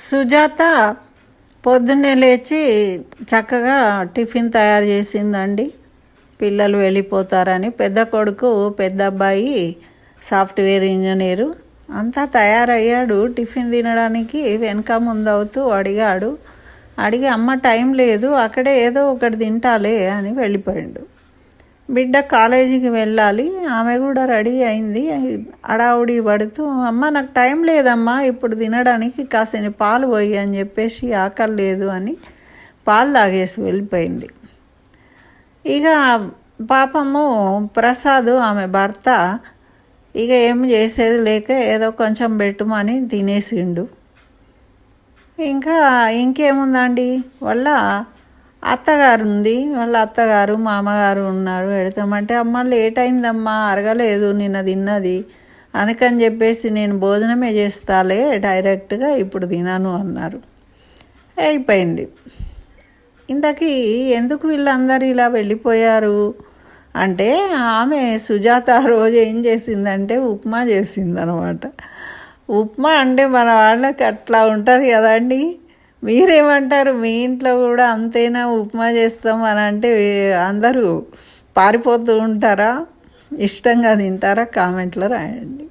సుజాత పొద్దున్నే లేచి చక్కగా టిఫిన్ తయారు చేసిందండి. పిల్లలు వెళ్ళిపోతారని. పెద్ద కొడుకు పెద్ద అబ్బాయి సాఫ్ట్వేర్ ఇంజనీరు. అంతా తయారయ్యాడు టిఫిన్ తినడానికి. వెనక ముందు అవుతూ అడిగి అమ్మ టైం లేదు, అక్కడే ఏదో ఒకటి తింటాలే అని వెళ్ళిపోయాడు. బిడ్డ కాలేజీకి వెళ్ళాలి, ఆమె కూడా రెడీ అయింది. అడావుడి పడుతూ అమ్మ నాకు టైం లేదమ్మా ఇప్పుడు తినడానికి, కాసిన పాలు పోయి అని చెప్పేసి ఆకలి లేదు అని పాలు తాగేసి వెళ్ళిపోయింది. ఇక పాపము ప్రసాద్ ఆమె భర్త ఇక ఏం చేసేది లేక ఏదో కొంచెం పెట్టుమని తినేసిండు. ఇంకేముందండి, వాళ్ళ అత్తగారు ఉంది, వాళ్ళ అత్తగారు మామగారు ఉన్నారు. పెడతామంటే అమ్మ లేట్ అయిందమ్మా, అరగలేదు నిన్న తిన్నది, అందుకని చెప్పేసి నేను భోజనమే చేస్తాలే డైరెక్ట్గా ఇప్పుడు తినను అన్నారు. అయిపోయింది. ఇంతకీ ఎందుకు వీళ్ళందరూ ఇలా వెళ్ళిపోయారు అంటే, ఆమె సుజాత రోజు ఏం చేసిందంటే ఉప్మా చేసిందనమాట. ఉప్మా అంటే మన వాళ్ళకి అట్లా ఉంటుంది కదండి. మీరేమంటారు, మీ ఇంట్లో కూడా అంతేనా? ఉప్మా చేస్తాం అని అంటే అందరూ పారిపోతూ ఉంటారా, ఇష్టంగా తింటారా? కామెంట్లో రాయండి.